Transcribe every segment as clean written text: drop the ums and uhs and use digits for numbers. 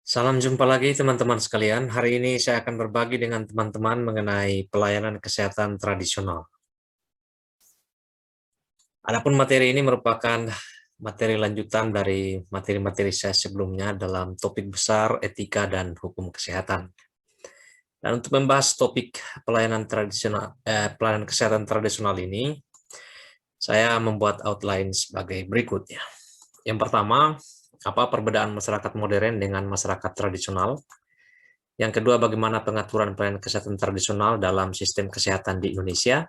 Salam jumpa lagi teman-teman sekalian. Hari ini saya akan berbagi dengan teman-teman mengenai pelayanan kesehatan tradisional. Adapun materi ini merupakan materi lanjutan dari materi-materi saya sebelumnya dalam topik besar etika dan hukum kesehatan. Dan untuk membahas topik pelayanan kesehatan tradisional ini, saya membuat outline sebagai berikut ya. Yang pertama, apa perbedaan masyarakat modern dengan masyarakat tradisional? Yang kedua, bagaimana pengaturan pelayanan kesehatan tradisional dalam sistem kesehatan di Indonesia?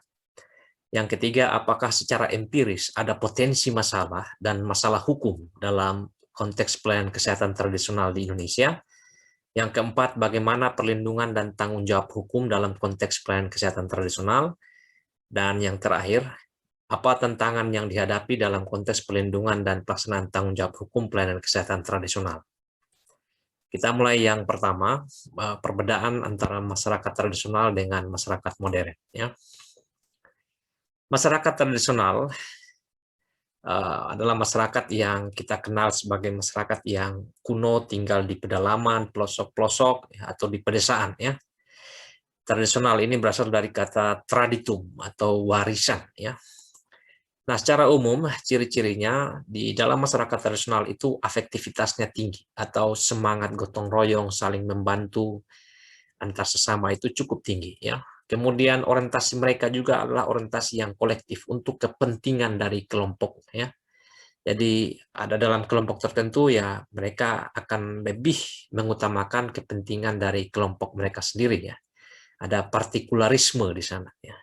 Yang ketiga, apakah secara empiris ada potensi masalah dan masalah hukum dalam konteks pelayanan kesehatan tradisional di Indonesia? Yang keempat, bagaimana perlindungan dan tanggung jawab hukum dalam konteks pelayanan kesehatan tradisional? Dan yang terakhir, apa tantangan yang dihadapi dalam konteks perlindungan dan pelaksanaan tanggung jawab hukum pelayanan kesehatan tradisional? Kita mulai yang pertama, perbedaan antara masyarakat tradisional dengan masyarakat modern. Ya. Masyarakat tradisional adalah masyarakat yang kita kenal sebagai masyarakat yang kuno, tinggal di pedalaman, pelosok-pelosok, atau di pedesaan. Ya. Tradisional ini berasal dari kata traditum atau warisan. Ya. Nah, secara umum, ciri-cirinya di dalam masyarakat tradisional itu afektivitasnya tinggi, atau semangat gotong royong, saling membantu antar sesama itu cukup tinggi. Ya. Kemudian orientasi mereka juga adalah orientasi yang kolektif untuk kepentingan dari kelompok. Ya. Jadi ada dalam kelompok tertentu ya mereka akan lebih mengutamakan kepentingan dari kelompok mereka sendiri ya. Ada partikularisme di sana ya.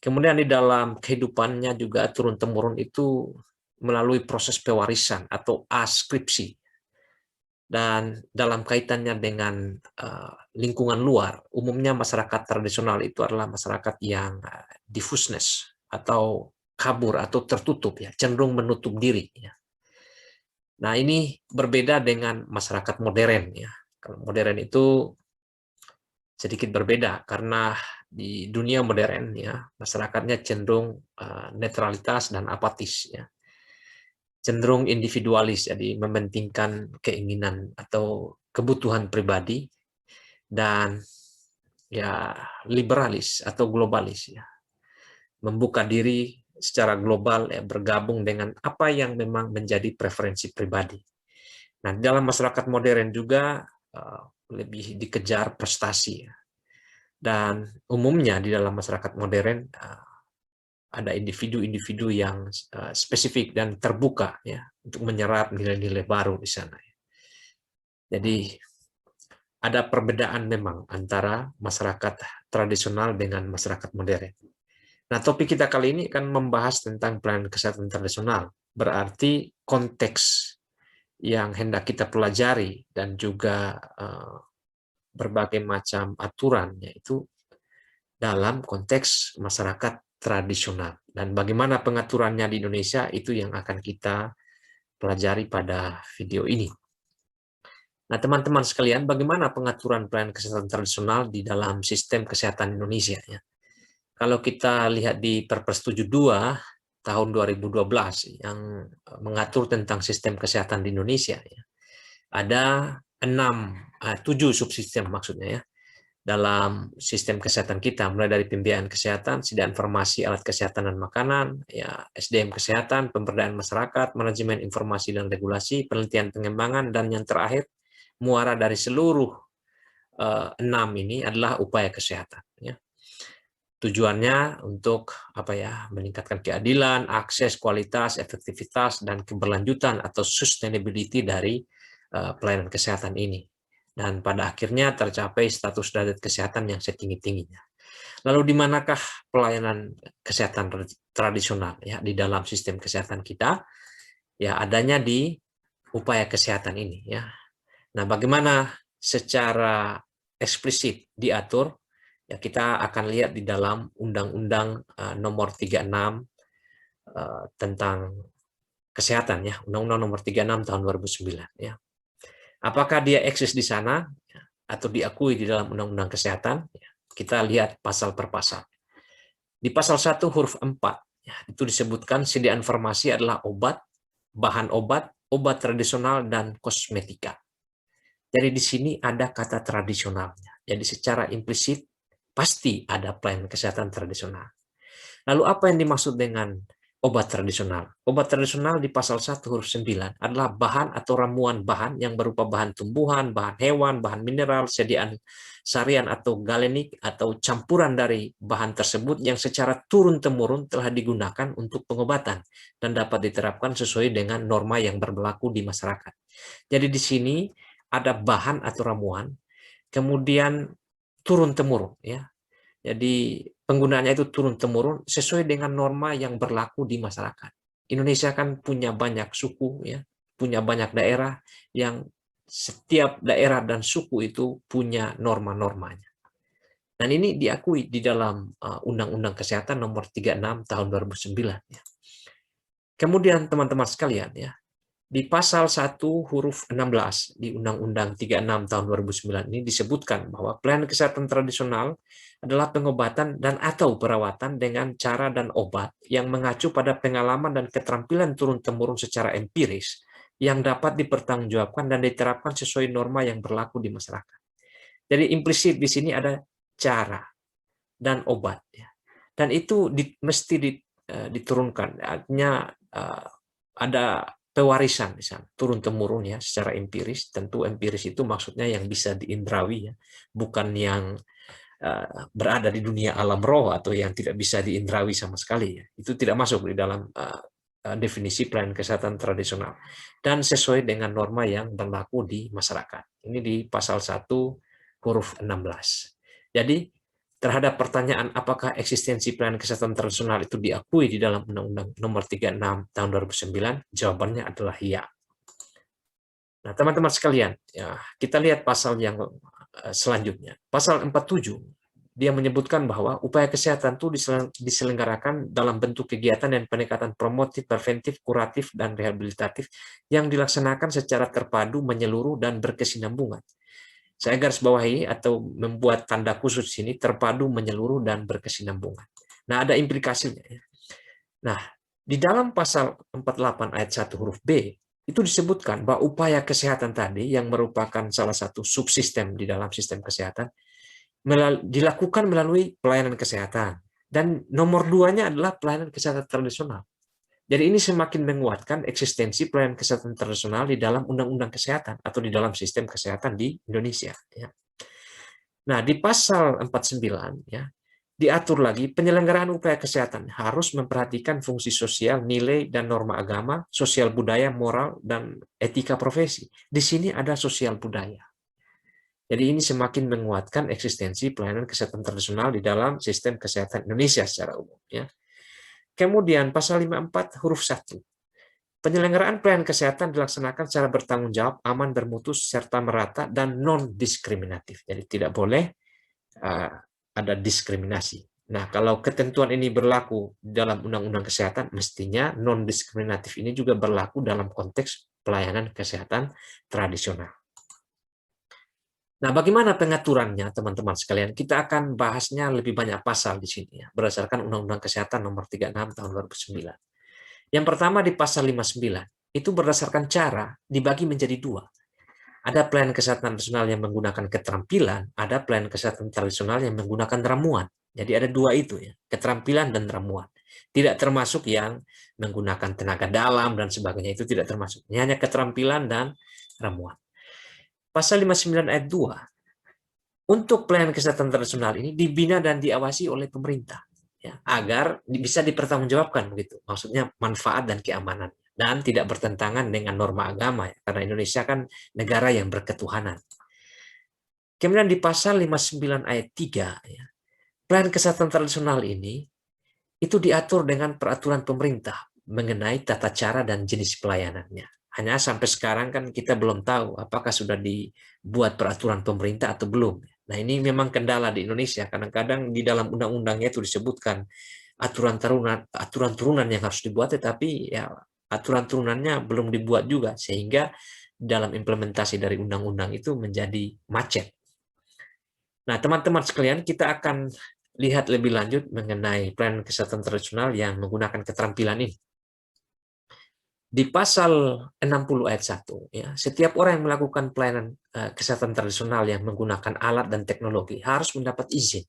Kemudian di dalam kehidupannya juga turun-temurun itu melalui proses pewarisan atau askripsi. Dan dalam kaitannya dengan lingkungan luar, umumnya masyarakat tradisional itu adalah masyarakat yang diffuseness atau kabur atau tertutup ya, cenderung menutup diri ya. Nah, ini berbeda dengan masyarakat modern ya. Kalau modern itu sedikit berbeda karena di dunia modern ya masyarakatnya cenderung netralitas dan apatis ya, cenderung individualis, jadi mementingkan keinginan atau kebutuhan pribadi, dan ya liberalis atau globalis ya, membuka diri secara global ya, bergabung dengan apa yang memang menjadi preferensi pribadi. Nah, dalam masyarakat modern juga lebih dikejar prestasi ya. Dan umumnya di dalam masyarakat modern ada individu-individu yang spesifik dan terbuka ya untuk menyerap nilai-nilai baru di sana. Jadi ada perbedaan memang antara masyarakat tradisional dengan masyarakat modern. Nah, topik kita kali ini akan membahas tentang pelayanan kesehatan tradisional. Berarti konteks yang hendak kita pelajari dan juga berbagai macam aturan, yaitu dalam konteks masyarakat tradisional. Dan bagaimana pengaturannya di Indonesia itu yang akan kita pelajari pada video ini. Nah, teman-teman sekalian, bagaimana pengaturan pelayanan kesehatan tradisional di dalam sistem kesehatan Indonesia? Ya? Kalau kita lihat di Perpres 72 tahun 2012 yang mengatur tentang sistem kesehatan di Indonesia, ya, ada 7 subsistem maksudnya ya, dalam sistem kesehatan kita, mulai dari pembiayaan kesehatan, sediaan farmasi, alat kesehatan dan makanan, ya, SDM kesehatan, pemberdayaan masyarakat, manajemen informasi dan regulasi, penelitian pengembangan, dan yang terakhir, muara dari seluruh 6 ini adalah upaya kesehatan. Ya. Tujuannya untuk apa ya, meningkatkan keadilan, akses, kualitas, efektivitas, dan keberlanjutan atau sustainability dari pelayanan kesehatan ini. Dan pada akhirnya tercapai status derajat kesehatan yang setinggi-tingginya. Lalu di manakah pelayanan kesehatan tradisional ya di dalam sistem kesehatan kita? Ya adanya di upaya kesehatan ini ya. Nah, bagaimana secara eksplisit diatur? Ya, kita akan lihat di dalam Undang-Undang Nomor 36 tentang kesehatan ya, Undang-Undang Nomor 36 tahun 2009 ya. Apakah dia eksis di sana atau diakui di dalam Undang-Undang Kesehatan? Kita lihat pasal per pasal. Di pasal 1 huruf 4 ya, itu disebutkan sediaan farmasi adalah obat, bahan obat, obat tradisional, dan kosmetika. Jadi di sini ada kata tradisionalnya. Jadi secara implisit pasti ada pelayanan kesehatan tradisional. Lalu apa yang dimaksud dengan obat tradisional? Obat tradisional di pasal 1 huruf 9 adalah bahan atau ramuan bahan yang berupa bahan tumbuhan, bahan hewan, bahan mineral, sediaan sarian atau galenik atau campuran dari bahan tersebut yang secara turun-temurun telah digunakan untuk pengobatan dan dapat diterapkan sesuai dengan norma yang berlaku di masyarakat. Jadi di sini ada bahan atau ramuan, kemudian turun-temurun, ya. Jadi penggunaannya itu turun-temurun sesuai dengan norma yang berlaku di masyarakat. Indonesia kan punya banyak suku, ya, punya banyak daerah yang setiap daerah dan suku itu punya norma-normanya. Dan ini diakui di dalam Undang-Undang Kesehatan Nomor 36 Tahun 2009. Ya. Kemudian teman-teman sekalian, ya, di pasal 1 huruf 16 di Undang-Undang 36 tahun 2009 ini disebutkan bahwa pelayanan kesehatan tradisional adalah pengobatan dan atau perawatan dengan cara dan obat yang mengacu pada pengalaman dan keterampilan turun-temurun secara empiris yang dapat dipertanggungjawabkan dan diterapkan sesuai norma yang berlaku di masyarakat. Jadi implisit di sini ada cara dan obat, ya. Dan itu mesti diturunkan, artinya ada pewarisan di sana, turun-temurun, ya, secara empiris. Tentu empiris itu maksudnya yang bisa diindrawi, ya, bukan yang berada di dunia alam roh atau yang tidak bisa diindrawi sama sekali, ya. Itu tidak masuk di dalam definisi pelayanan kesehatan tradisional dan sesuai dengan norma yang berlaku di masyarakat. Ini di pasal 1 huruf 16. Jadi terhadap pertanyaan apakah eksistensi pelayanan kesehatan tradisional itu diakui di dalam Undang-Undang Nomor 36 Tahun 2009, jawabannya adalah iya. Nah, teman-teman sekalian, ya, kita lihat pasal yang selanjutnya. Pasal 47, dia menyebutkan bahwa upaya kesehatan itu diselenggarakan dalam bentuk kegiatan dan pendekatan promotif, preventif, kuratif, dan rehabilitatif yang dilaksanakan secara terpadu, menyeluruh, dan berkesinambungan. Saya garis bawahi atau membuat tanda khusus sini, terpadu, menyeluruh, dan berkesinambungan. Nah, ada implikasinya, ya. Nah, di dalam pasal 48 ayat 1 huruf B, itu disebutkan bahwa upaya kesehatan tadi yang merupakan salah satu subsistem di dalam sistem kesehatan dilakukan melalui pelayanan kesehatan. Dan nomor 2-nya adalah pelayanan kesehatan tradisional. Jadi ini semakin menguatkan eksistensi pelayanan kesehatan tradisional di dalam undang-undang kesehatan atau di dalam sistem kesehatan di Indonesia. Ya. Nah, di pasal 49, ya, diatur lagi penyelenggaraan upaya kesehatan harus memperhatikan fungsi sosial, nilai dan norma agama, sosial budaya, moral, dan etika profesi. Di sini ada sosial budaya. Jadi ini semakin menguatkan eksistensi pelayanan kesehatan tradisional di dalam sistem kesehatan Indonesia secara umum. Ya. Kemudian pasal 54 huruf 1. Penyelenggaraan pelayanan kesehatan dilaksanakan secara bertanggung jawab, aman, bermutu, serta merata, dan non-diskriminatif. Jadi tidak boleh ada diskriminasi. Nah, kalau ketentuan ini berlaku dalam Undang-Undang Kesehatan, mestinya non-diskriminatif ini juga berlaku dalam konteks pelayanan kesehatan tradisional. Nah, bagaimana pengaturannya, teman-teman sekalian? Kita akan bahasnya lebih banyak pasal di sini, ya, berdasarkan Undang-Undang Kesehatan Nomor 36 Tahun 2009. Yang pertama di pasal 59, itu berdasarkan cara dibagi menjadi dua. Ada pelayanan kesehatan tradisional yang menggunakan keterampilan, ada pelayanan kesehatan tradisional yang menggunakan ramuan. Jadi ada dua itu, ya, keterampilan dan ramuan. Tidak termasuk yang menggunakan tenaga dalam dan sebagainya, itu tidak termasuk. Ini hanya keterampilan dan ramuan. Pasal 59 ayat 2, untuk pelayanan kesehatan tradisional ini dibina dan diawasi oleh pemerintah, ya, agar bisa dipertanggungjawabkan, begitu. Maksudnya manfaat dan keamanan, dan tidak bertentangan dengan norma agama, ya, karena Indonesia kan negara yang berketuhanan. Kemudian di pasal 59 ayat 3, ya, pelayanan kesehatan tradisional ini itu diatur dengan peraturan pemerintah mengenai tata cara dan jenis pelayanannya. Hanya sampai sekarang kan kita belum tahu apakah sudah dibuat peraturan pemerintah atau belum. Nah, ini memang kendala di Indonesia. Kadang-kadang di dalam undang-undangnya itu disebutkan aturan turunan yang harus dibuat, tetapi ya aturan turunannya belum dibuat juga, sehingga dalam implementasi dari undang-undang itu menjadi macet. Nah, teman-teman sekalian, kita akan lihat lebih lanjut mengenai pelayanan kesehatan tradisional yang menggunakan keterampilan ini. Di pasal 60 ayat 1, ya, setiap orang yang melakukan pelayanan kesehatan tradisional yang menggunakan alat dan teknologi harus mendapat izin.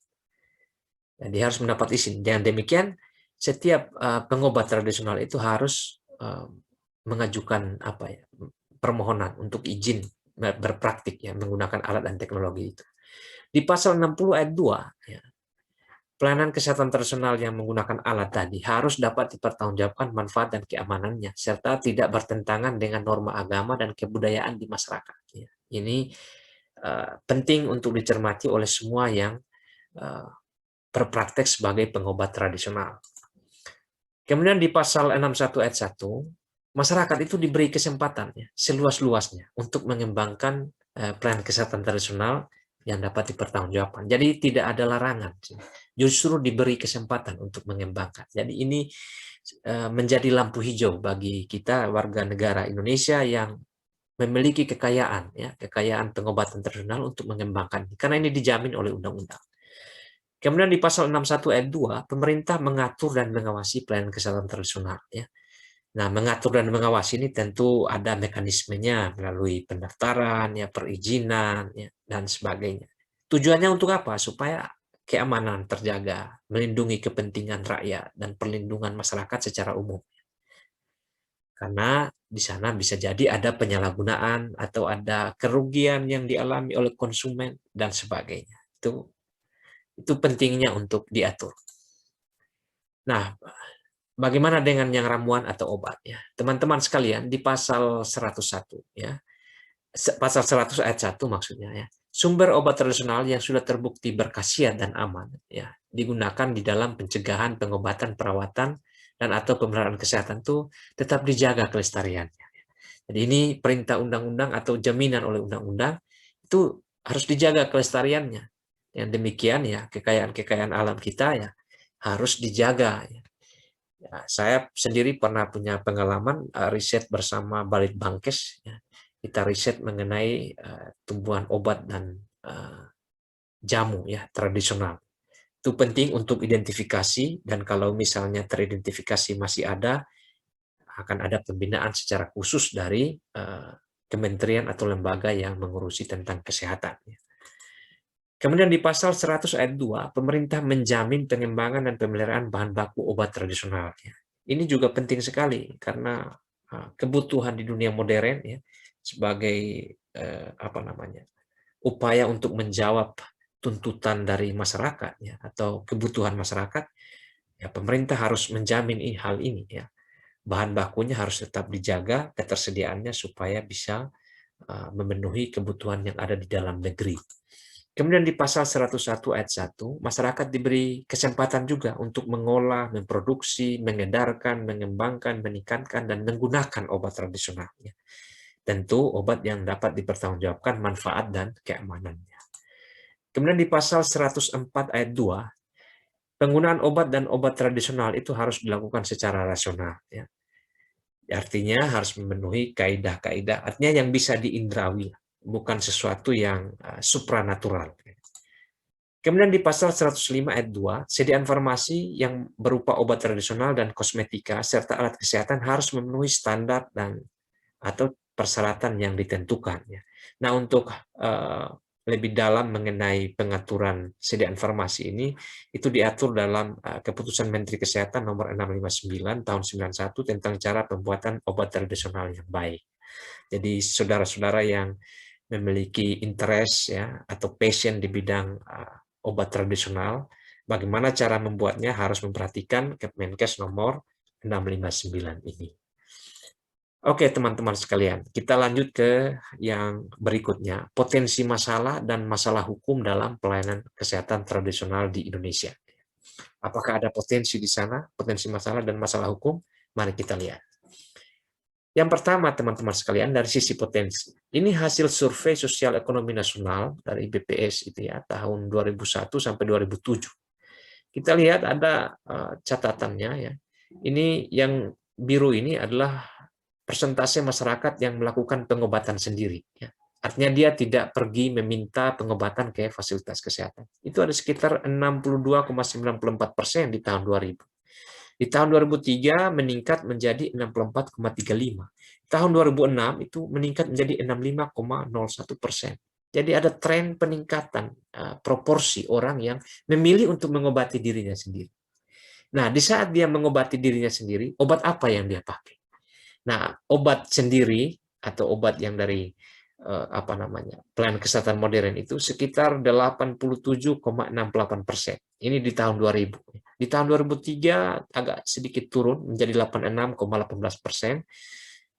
Ya, dia harus mendapat izin. Dengan demikian, setiap pengobat tradisional itu harus mengajukan permohonan untuk izin berpraktik ya menggunakan alat dan teknologi itu. Di pasal 60 ayat 2, ya, pelayanan kesehatan tradisional yang menggunakan alat tadi harus dapat dipertanggungjawabkan manfaat dan keamanannya, serta tidak bertentangan dengan norma agama dan kebudayaan di masyarakat. Ini penting untuk dicermati oleh semua yang berpraktek sebagai pengobat tradisional. Kemudian di pasal 61 ayat 1, masyarakat itu diberi kesempatan ya, seluas-luasnya untuk mengembangkan pelayanan kesehatan tradisional yang dapat dipertanggungjawabkan. Jadi tidak ada larangan, justru diberi kesempatan untuk mengembangkan. Jadi ini menjadi lampu hijau bagi kita warga negara Indonesia yang memiliki kekayaan, ya, kekayaan pengobatan tradisional untuk mengembangkan. Karena ini dijamin oleh undang-undang. Kemudian di pasal 61 ayat 2, pemerintah mengatur dan mengawasi pelayanan kesehatan tradisional. Ya. Nah, mengatur dan mengawasi ini tentu ada mekanismenya melalui pendaftaran, ya, perizinan, ya, dan sebagainya. Tujuannya untuk apa? Supaya keamanan terjaga, melindungi kepentingan rakyat, dan perlindungan masyarakat secara umum. Karena di sana bisa jadi ada penyalahgunaan atau ada kerugian yang dialami oleh konsumen dan sebagainya. Itu pentingnya untuk diatur. Nah, bagaimana dengan yang ramuan atau obat ya? Teman-teman sekalian, di pasal 101 ya. Pasal 100 ayat 1 maksudnya ya. Sumber obat tradisional yang sudah terbukti berkhasiat dan aman ya, digunakan di dalam pencegahan, pengobatan, perawatan dan atau pemeliharaan kesehatan itu tetap dijaga kelestariannya. Jadi ini perintah undang-undang atau jaminan oleh undang-undang itu harus dijaga kelestariannya. Yang demikian ya, kekayaan-kekayaan alam kita ya harus dijaga. Ya, saya sendiri pernah punya pengalaman riset bersama Balitbangkes. Ya. Kita riset mengenai tumbuhan obat dan jamu ya tradisional. Itu penting untuk identifikasi, dan kalau misalnya teridentifikasi masih ada, akan ada pembinaan secara khusus dari kementerian atau lembaga yang mengurusi tentang kesehatan. Kemudian di pasal 100 ayat 2, pemerintah menjamin pengembangan dan pemeliharaan bahan baku obat tradisional. Ini juga penting sekali karena kebutuhan di dunia modern ya, sebagai upaya untuk menjawab tuntutan dari masyarakat ya, atau kebutuhan masyarakat, ya pemerintah harus menjamin hal ini ya. Bahan bakunya harus tetap dijaga ketersediaannya supaya bisa memenuhi kebutuhan yang ada di dalam negeri. Kemudian di pasal 101 ayat 1, masyarakat diberi kesempatan juga untuk mengolah, memproduksi, mengedarkan, mengembangkan, meningkatkan, dan menggunakan obat tradisional. Tentu obat yang dapat dipertanggungjawabkan manfaat dan keamanannya. Kemudian di pasal 104 ayat 2, penggunaan obat dan obat tradisional itu harus dilakukan secara rasional. Artinya harus memenuhi kaidah-kaidah, artinya yang bisa diindrawi, bukan sesuatu yang supranatural. Kemudian di pasal 105 ayat 2, sediaan farmasi yang berupa obat tradisional dan kosmetika serta alat kesehatan harus memenuhi standar dan atau persyaratan yang ditentukan. Nah, untuk lebih dalam mengenai pengaturan sediaan farmasi ini, itu diatur dalam Keputusan Menteri Kesehatan nomor 659 tahun 91 tentang cara pembuatan obat tradisional yang baik. Jadi saudara-saudara yang memiliki interest ya atau passion di bidang obat tradisional, bagaimana cara membuatnya harus memperhatikan Kemenkes nomor 659 ini. Oke, teman-teman sekalian, kita lanjut ke yang berikutnya, potensi masalah dan masalah hukum dalam pelayanan kesehatan tradisional di Indonesia. Apakah ada potensi di sana, potensi masalah dan masalah hukum? Mari kita lihat. Yang pertama, teman-teman sekalian, dari sisi potensi. Ini hasil survei sosial ekonomi nasional dari BPS itu ya, tahun 2001 sampai 2007. Kita lihat ada catatannya ya. Ini yang biru ini adalah persentase masyarakat yang melakukan pengobatan sendiri. Ya. Artinya dia tidak pergi meminta pengobatan ke fasilitas kesehatan. Itu ada sekitar 62,94% di tahun 2000. Di tahun 2003 meningkat menjadi 64,35. Tahun 2006 itu meningkat menjadi 65,01%. Jadi ada tren peningkatan proporsi orang yang memilih untuk mengobati dirinya sendiri. Nah, di saat dia mengobati dirinya sendiri, obat apa yang dia pakai? Nah, obat sendiri atau obat yang dari pelayanan kesehatan modern itu sekitar 87,68%. Ini di tahun 2000. Di tahun 2003 agak sedikit turun menjadi 86,18%.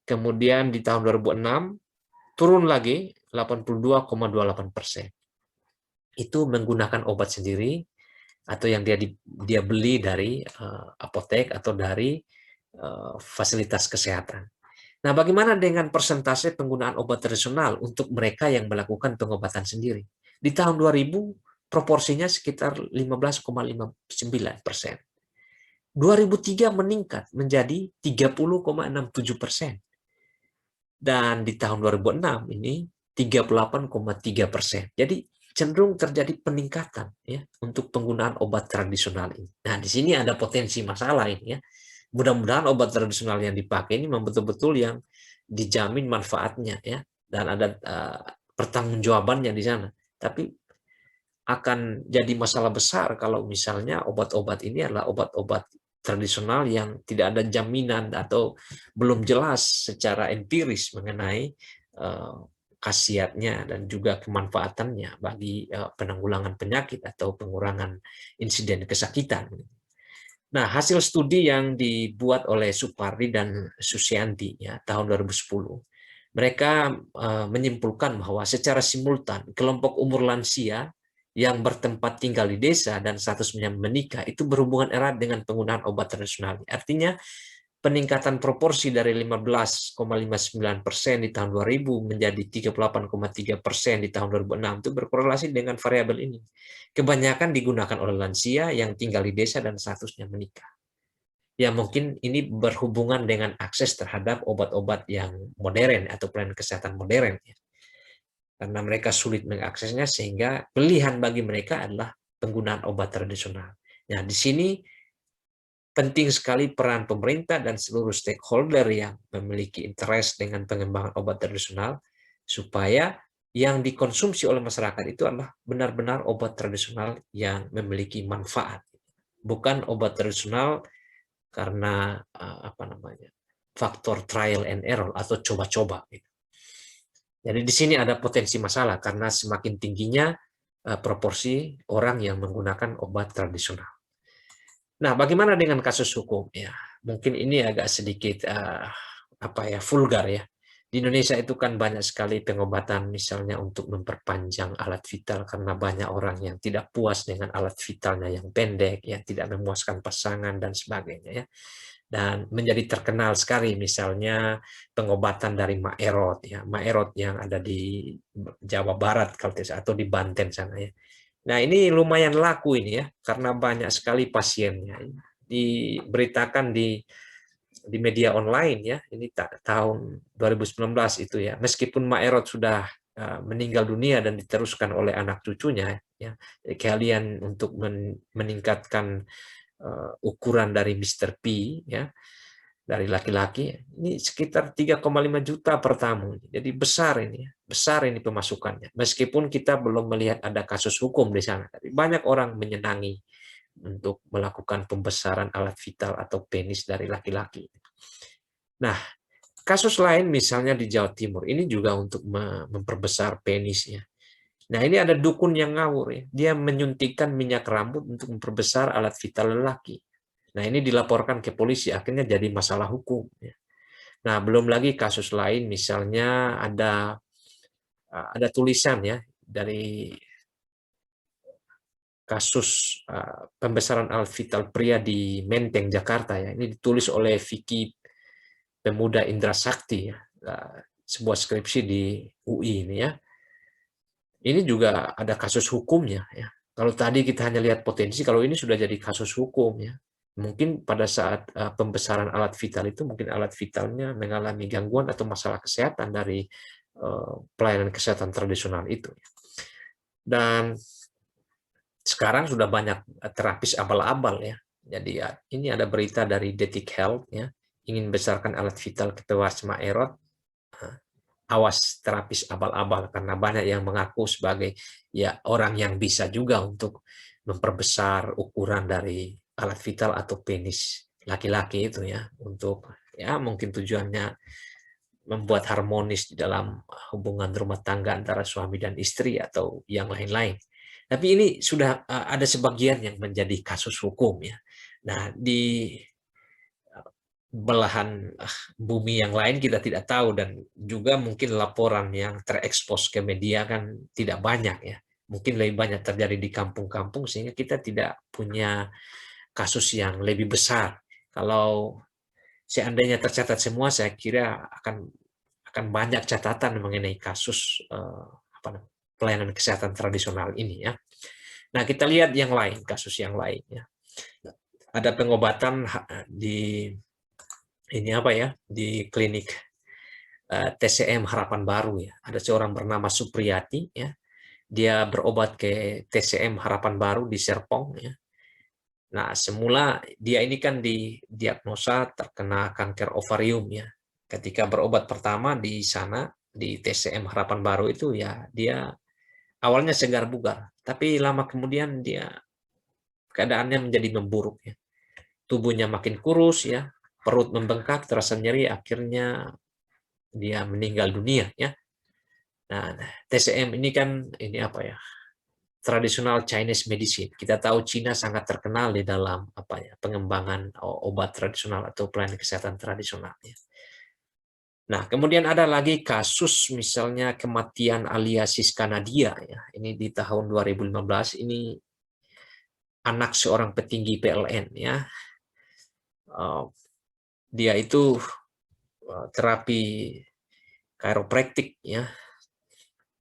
Kemudian di tahun 2006 turun lagi 82,28%. Itu menggunakan obat sendiri atau yang dia beli dari apotek atau dari fasilitas kesehatan. Nah, bagaimana dengan persentase penggunaan obat tradisional untuk mereka yang melakukan pengobatan sendiri? Di tahun 2000, proporsinya sekitar 15,59%. 2003 meningkat menjadi 30,67%. Dan di tahun 2006 ini 38,3%. Jadi cenderung terjadi peningkatan ya untuk penggunaan obat tradisional ini. Nah, di sini ada potensi masalah ini ya. Mudah-mudahan obat tradisional yang dipakai ini memang betul-betul yang dijamin manfaatnya ya, dan ada pertanggungjawabannya di sana. Tapi akan jadi masalah besar kalau misalnya obat-obat ini adalah obat-obat tradisional yang tidak ada jaminan atau belum jelas secara empiris mengenai khasiatnya dan juga kemanfaatannya bagi penanggulangan penyakit atau pengurangan insiden kesakitan. Nah, hasil studi yang dibuat oleh Supardi dan Susianti ya, tahun 2010, mereka menyimpulkan bahwa secara simultan kelompok umur lansia yang bertempat tinggal di desa dan statusnya menikah itu berhubungan erat dengan penggunaan obat tradisional. Artinya peningkatan proporsi dari 15,59% di tahun 2000 menjadi 38,3% di tahun 2006 itu berkorelasi dengan variabel ini. Kebanyakan digunakan oleh lansia yang tinggal di desa dan statusnya menikah. Ya mungkin ini berhubungan dengan akses terhadap obat-obat yang modern atau pelayanan kesehatan modern. Ya. Karena mereka sulit mengaksesnya sehingga pilihan bagi mereka adalah penggunaan obat tradisional. Nah, di sini penting sekali peran pemerintah dan seluruh stakeholder yang memiliki interest dengan pengembangan obat tradisional supaya yang dikonsumsi oleh masyarakat itu adalah benar-benar obat tradisional yang memiliki manfaat, bukan obat tradisional karena faktor trial and error atau coba-coba. Jadi di sini ada potensi masalah karena semakin tingginya proporsi orang yang menggunakan obat tradisional. Nah, bagaimana dengan kasus hukum? Ya, mungkin ini agak sedikit vulgar ya. Di Indonesia itu kan banyak sekali pengobatan misalnya untuk memperpanjang alat vital karena banyak orang yang tidak puas dengan alat vitalnya yang pendek, yang tidak memuaskan pasangan dan sebagainya ya. Dan menjadi terkenal sekali misalnya pengobatan dari Mak Erot ya, Mak Erot yang ada di Jawa Barat kalau tidak atau di Banten sana ya. Nah, ini lumayan laku ini ya, karena banyak sekali pasiennya. Diberitakan di media online ya, ini tahun 2019 itu ya. Meskipun Mak Erot sudah meninggal dunia dan diteruskan oleh anak cucunya ya. Kalian untuk meningkatkan ukuran dari Mr. P ya, dari laki-laki ini sekitar 3,5 juta per tamu. Jadi besar ini pemasukannya. Meskipun kita belum melihat ada kasus hukum di sana, tapi banyak orang menyenangi untuk melakukan pembesaran alat vital atau penis dari laki-laki. Nah, kasus lain misalnya di Jawa Timur ini juga untuk memperbesar penisnya. Nah, ini ada dukun yang ngawur ya. Dia menyuntikkan minyak rambut untuk memperbesar alat vital lelaki. Nah, ini dilaporkan ke polisi, akhirnya jadi masalah hukum. Nah, belum lagi kasus lain, misalnya ada tulisan ya dari kasus pembesaran alat vital pria di Menteng, Jakarta ya. Ini ditulis oleh Vicky Pemuda Indra Sakti ya, sebuah skripsi di UI ini ya. Ini juga ada kasus hukumnya ya. Kalau tadi kita hanya lihat potensi, kalau ini sudah jadi kasus hukum ya. Mungkin pada saat pembesaran alat vital itu mungkin alat vitalnya mengalami gangguan atau masalah kesehatan dari pelayanan kesehatan tradisional itu. Dan sekarang sudah banyak terapis abal-abal ya. Jadi ya, ini ada berita dari Detik Health ya, ingin besarkan alat vital Kepewasma Erot, awas terapis abal-abal, karena banyak yang mengaku sebagai ya orang yang bisa juga untuk memperbesar ukuran dari alat vital atau penis laki-laki itu ya, untuk ya mungkin tujuannya membuat harmonis di dalam hubungan rumah tangga antara suami dan istri atau yang lain-lain. Tapi ini sudah ada sebagian yang menjadi kasus hukum ya. Nah, di belahan bumi yang lain kita tidak tahu, dan juga mungkin laporan yang terekspos ke media kan tidak banyak ya. Mungkin lebih banyak terjadi di kampung-kampung sehingga kita tidak punya kasus yang lebih besar. Kalau seandainya tercatat semua, saya kira akan banyak catatan mengenai kasus pelayanan kesehatan tradisional ini ya. Nah, kita lihat yang lain, kasus yang lain ya. Ada pengobatan di ini di klinik TCM Harapan Baru ya. Ada seorang bernama Supriyati ya. Dia berobat ke TCM Harapan Baru di Serpong ya. Nah, semula dia ini kan didiagnosa terkena kanker ovarium ya. Ketika berobat pertama di sana di TCM Harapan Baru itu ya, dia awalnya segar bugar, tapi lama kemudian keadaannya menjadi memburuk ya. Tubuhnya makin kurus ya, perut membengkak, terasa nyeri, akhirnya dia meninggal dunia ya. Nah, TCM ini kan tradisional Chinese medicine. Kita tahu Cina sangat terkenal di dalam pengembangan obat tradisional atau pelayanan kesehatan tradisional ya. Nah, kemudian ada lagi kasus misalnya kematian Alia Siska Nadia ya. Ini di tahun 2015, ini anak seorang petinggi PLN ya. Dia itu terapi chiropractic ya,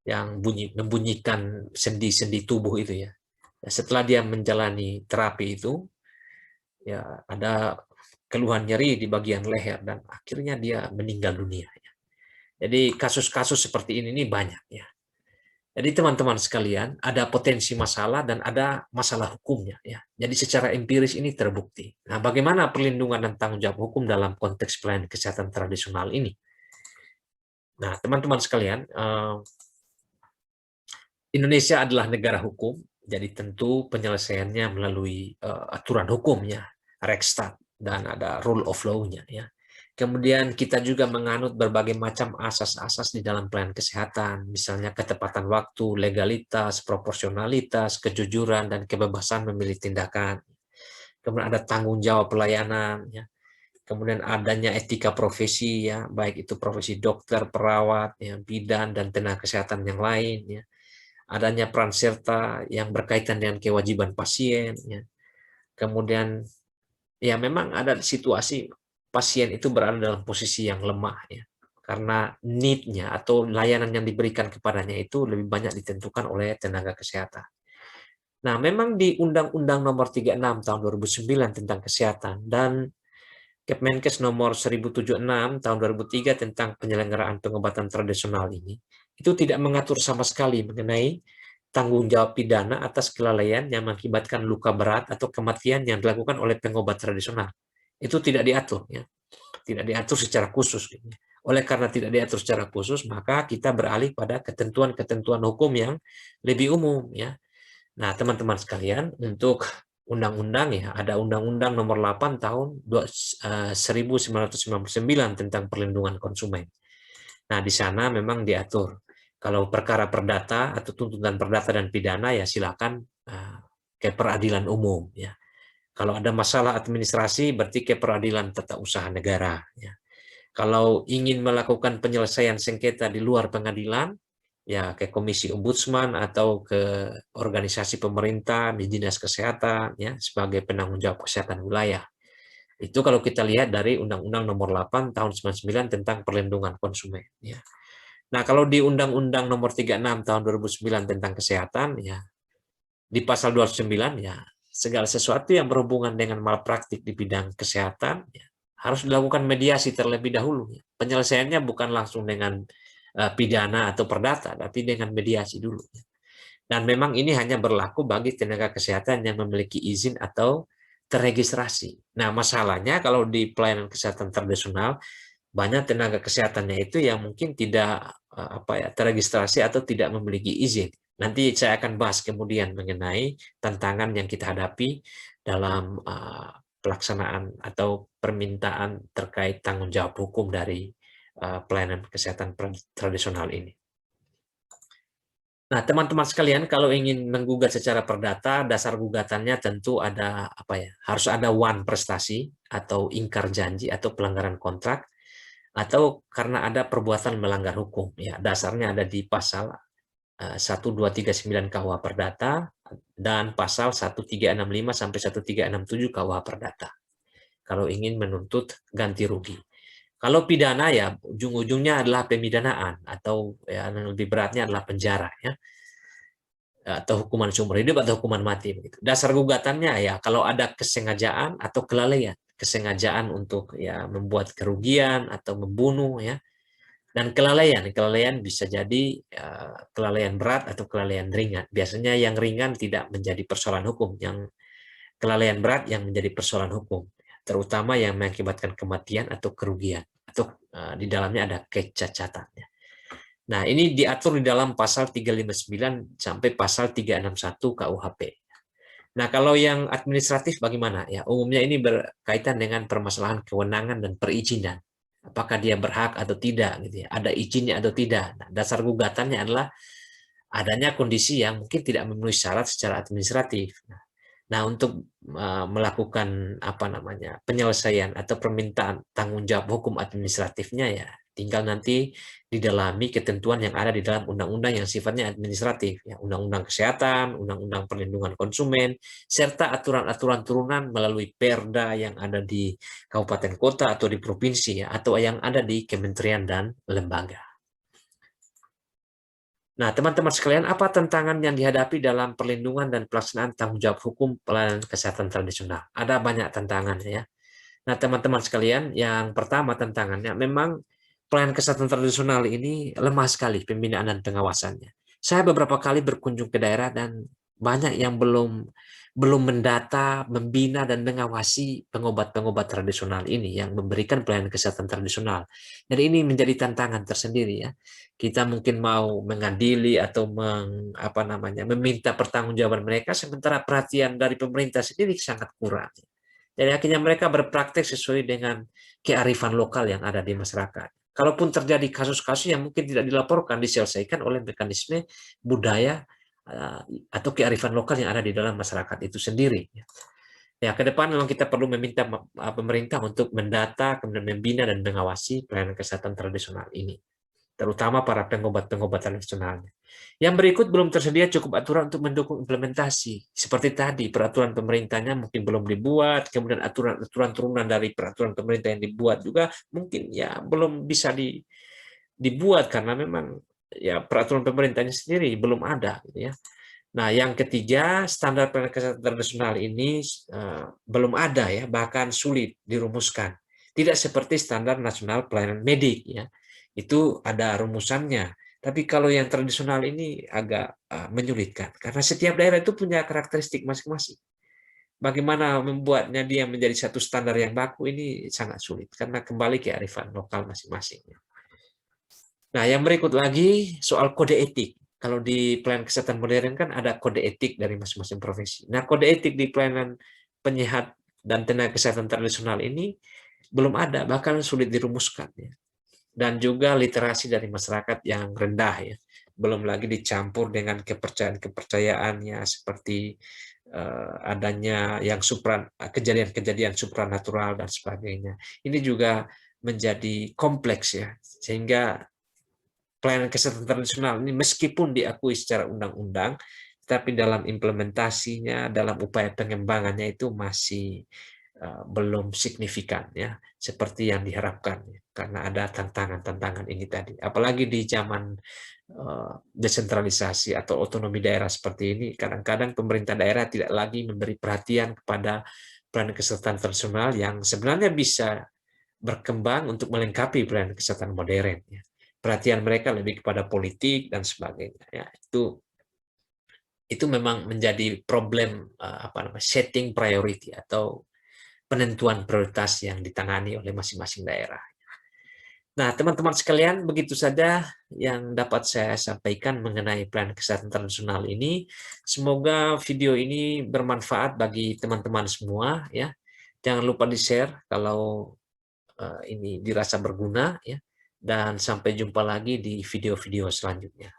yang membunyikan sendi-sendi tubuh itu ya. Setelah dia menjalani terapi itu, ya ada keluhan nyeri di bagian leher dan akhirnya dia meninggal dunia. Jadi kasus-kasus seperti ini banyak ya. Jadi teman-teman sekalian, ada potensi masalah dan ada masalah hukumnya ya. Jadi secara empiris ini terbukti. Nah, bagaimana perlindungan dan tanggung jawab hukum dalam konteks pelayanan kesehatan tradisional ini? Nah, teman-teman sekalian, Indonesia adalah negara hukum, jadi tentu penyelesaiannya melalui aturan hukumnya, Rekstat, dan ada rule of law-nya ya. Kemudian kita juga menganut berbagai macam asas-asas di dalam pelayanan kesehatan, misalnya ketepatan waktu, legalitas, proporsionalitas, kejujuran, dan kebebasan memilih tindakan. Kemudian ada tanggung jawab pelayanan, ya. Kemudian adanya etika profesi, ya, baik itu profesi dokter, perawat, ya, bidan, dan tenaga kesehatan yang lain, ya. Adanya peran serta yang berkaitan dengan kewajiban pasien, ya. Kemudian ya memang ada situasi pasien itu berada dalam posisi yang lemah ya, karena need-nya atau layanan yang diberikan kepadanya itu lebih banyak ditentukan oleh tenaga kesehatan. Nah, memang di Undang-Undang Nomor 36 Tahun 2009 tentang kesehatan dan Kepmenkes Nomor 1076 Tahun 2003 tentang penyelenggaraan pengobatan tradisional ini, itu tidak mengatur sama sekali mengenai tanggung jawab pidana atas kelalaian yang mengakibatkan luka berat atau kematian yang dilakukan oleh pengobat tradisional. Itu tidak diatur ya. Tidak diatur secara khusus. Oleh karena tidak diatur secara khusus, maka kita beralih pada ketentuan-ketentuan hukum yang lebih umum ya. Nah, teman-teman sekalian, untuk undang-undang ya, ada Undang-Undang Nomor 8 Tahun 1999 tentang perlindungan konsumen. Nah, di sana memang diatur kalau perkara perdata atau tuntutan perdata dan pidana ya silakan ke peradilan umum ya. Kalau ada masalah administrasi berarti ke peradilan tata usaha negara ya. Kalau ingin melakukan penyelesaian sengketa di luar pengadilan ya ke Komisi Ombudsman atau ke organisasi pemerintah di Dinas Kesehatan ya sebagai penanggung jawab kesehatan wilayah. Itu kalau kita lihat dari Undang-Undang Nomor 8 Tahun 99 tentang perlindungan konsumen ya. Nah, kalau di Undang-Undang Nomor 36 Tahun 2009 tentang kesehatan ya, di pasal 29 ya, segala sesuatu yang berhubungan dengan malpraktik di bidang kesehatan ya, harus dilakukan mediasi terlebih dahulu. Penyelesaiannya bukan langsung dengan pidana atau perdata, tapi dengan mediasi dulu. Dan memang ini hanya berlaku bagi tenaga kesehatan yang memiliki izin atau terregistrasi. Nah, masalahnya kalau di pelayanan kesehatan tradisional, banyak tenaga kesehatannya itu yang mungkin tidak terregistrasi atau tidak memiliki izin. Nanti saya akan bahas kemudian mengenai tantangan yang kita hadapi dalam pelaksanaan atau permintaan terkait tanggung jawab hukum dari pelayanan kesehatan tradisional ini. Nah, teman-teman sekalian, kalau ingin menggugat secara perdata, dasar gugatannya tentu ada harus ada prestasi atau ingkar janji atau pelanggaran kontrak, atau karena ada perbuatan melanggar hukum. Ya, dasarnya ada di pasal 1239 KUH Perdata dan pasal 1365 sampai 1367 KUH Perdata. Kalau ingin menuntut ganti rugi. Kalau pidana ya ujung-ujungnya adalah pemidanaan atau yang lebih beratnya adalah penjara ya. Atau hukuman seumur hidup atau hukuman mati begitu. Dasar gugatannya ya kalau ada kesengajaan atau kelalaian, kesengajaan untuk ya membuat kerugian atau membunuh ya. Dan kelalaian bisa jadi kelalaian berat atau kelalaian ringan. Biasanya yang ringan tidak menjadi persoalan hukum, yang kelalaian berat yang menjadi persoalan hukum, terutama yang mengakibatkan kematian atau kerugian atau di dalamnya ada kecacatan. Nah, ini diatur di dalam pasal 359 sampai pasal 361 KUHP. Nah, kalau yang administratif bagaimana? Ya, umumnya ini berkaitan dengan permasalahan kewenangan dan perizinan. Apakah dia berhak atau tidak gitu ya. Ada izinnya atau tidak. Nah, dasar gugatannya adalah adanya kondisi yang mungkin tidak memenuhi syarat secara administratif. Nah, untuk melakukan penyelesaian atau permintaan tanggung jawab hukum administratifnya ya tinggal nanti didalami ketentuan yang ada di dalam undang-undang yang sifatnya administratif, ya, undang-undang kesehatan, undang-undang perlindungan konsumen, serta aturan-aturan turunan melalui perda yang ada di kabupaten kota atau di provinsi, ya, atau yang ada di kementerian dan lembaga. Nah, teman-teman sekalian, apa tantangan yang dihadapi dalam perlindungan dan pelaksanaan tanggung jawab hukum pelayanan kesehatan tradisional? Ada banyak tantangan ya. Nah, teman-teman sekalian, yang pertama tantangannya memang pelayanan kesehatan tradisional ini lemah sekali pembinaan dan pengawasannya. Saya beberapa kali berkunjung ke daerah dan banyak yang belum mendata, membina dan mengawasi pengobat-pengobat tradisional ini yang memberikan pelayanan kesehatan tradisional. Jadi ini menjadi tantangan tersendiri ya. Kita mungkin mau mengadili atau meminta pertanggungjawaban mereka, sementara perhatian dari pemerintah sendiri sangat kurang. Jadi akhirnya mereka berpraktek sesuai dengan kearifan lokal yang ada di masyarakat. Kalaupun terjadi kasus-kasus yang mungkin tidak dilaporkan, diselesaikan oleh mekanisme budaya atau kearifan lokal yang ada di dalam masyarakat itu sendiri. Ya, ke depan memang kita perlu meminta pemerintah untuk mendata, kemudian membina dan mengawasi pelayanan kesehatan tradisional ini, terutama para pengobat-pengobat tradisionalnya. Yang berikut, belum tersedia cukup aturan untuk mendukung implementasi. Seperti tadi, peraturan pemerintahnya mungkin belum dibuat, kemudian aturan-aturan turunan dari peraturan pemerintah yang dibuat juga mungkin ya belum bisa dibuat karena memang ya peraturan pemerintahnya sendiri belum ada gitu ya. Nah, yang ketiga, standar pelayanan kesehatan tradisional ini belum ada ya, bahkan sulit dirumuskan. Tidak seperti standar nasional pelayanan medik ya. Itu ada rumusannya. Tapi kalau yang tradisional ini agak menyulitkan karena setiap daerah itu punya karakteristik masing-masing. Bagaimana membuatnya dia menjadi satu standar yang baku ini sangat sulit karena kembali ke kearifan lokal masing-masing. Nah, yang berikut lagi soal kode etik. Kalau di pelayanan kesehatan modern kan ada kode etik dari masing-masing profesi. Nah, kode etik di pelayanan penyehat dan tenaga kesehatan tradisional ini belum ada, bahkan sulit dirumuskan. Ya. Dan juga literasi dari masyarakat yang rendah. Ya. Belum lagi dicampur dengan kepercayaan-kepercayaannya seperti adanya yang kejadian-kejadian supranatural dan sebagainya. Ini juga menjadi kompleks ya, sehingga pelayanan kesehatan tradisional ini meskipun diakui secara undang-undang, tapi dalam implementasinya, dalam upaya pengembangannya itu masih belum signifikan ya, seperti yang diharapkan ya, karena ada tantangan-tantangan ini tadi. Apalagi di zaman desentralisasi atau otonomi daerah seperti ini, kadang-kadang pemerintah daerah tidak lagi memberi perhatian kepada pelayanan kesehatan tradisional yang sebenarnya bisa berkembang untuk melengkapi pelayanan kesehatan modern. Ya. Perhatian mereka lebih kepada politik dan sebagainya. Ya, itu itu memang menjadi problem setting priority atau penentuan prioritas yang ditangani oleh masing-masing daerah. Nah, teman-teman sekalian, begitu saja yang dapat saya sampaikan mengenai pelayanan kesehatan tradisional ini. Semoga video ini bermanfaat bagi teman-teman semua ya. Jangan lupa di-share kalau ini dirasa berguna ya. Dan sampai jumpa lagi di video-video selanjutnya.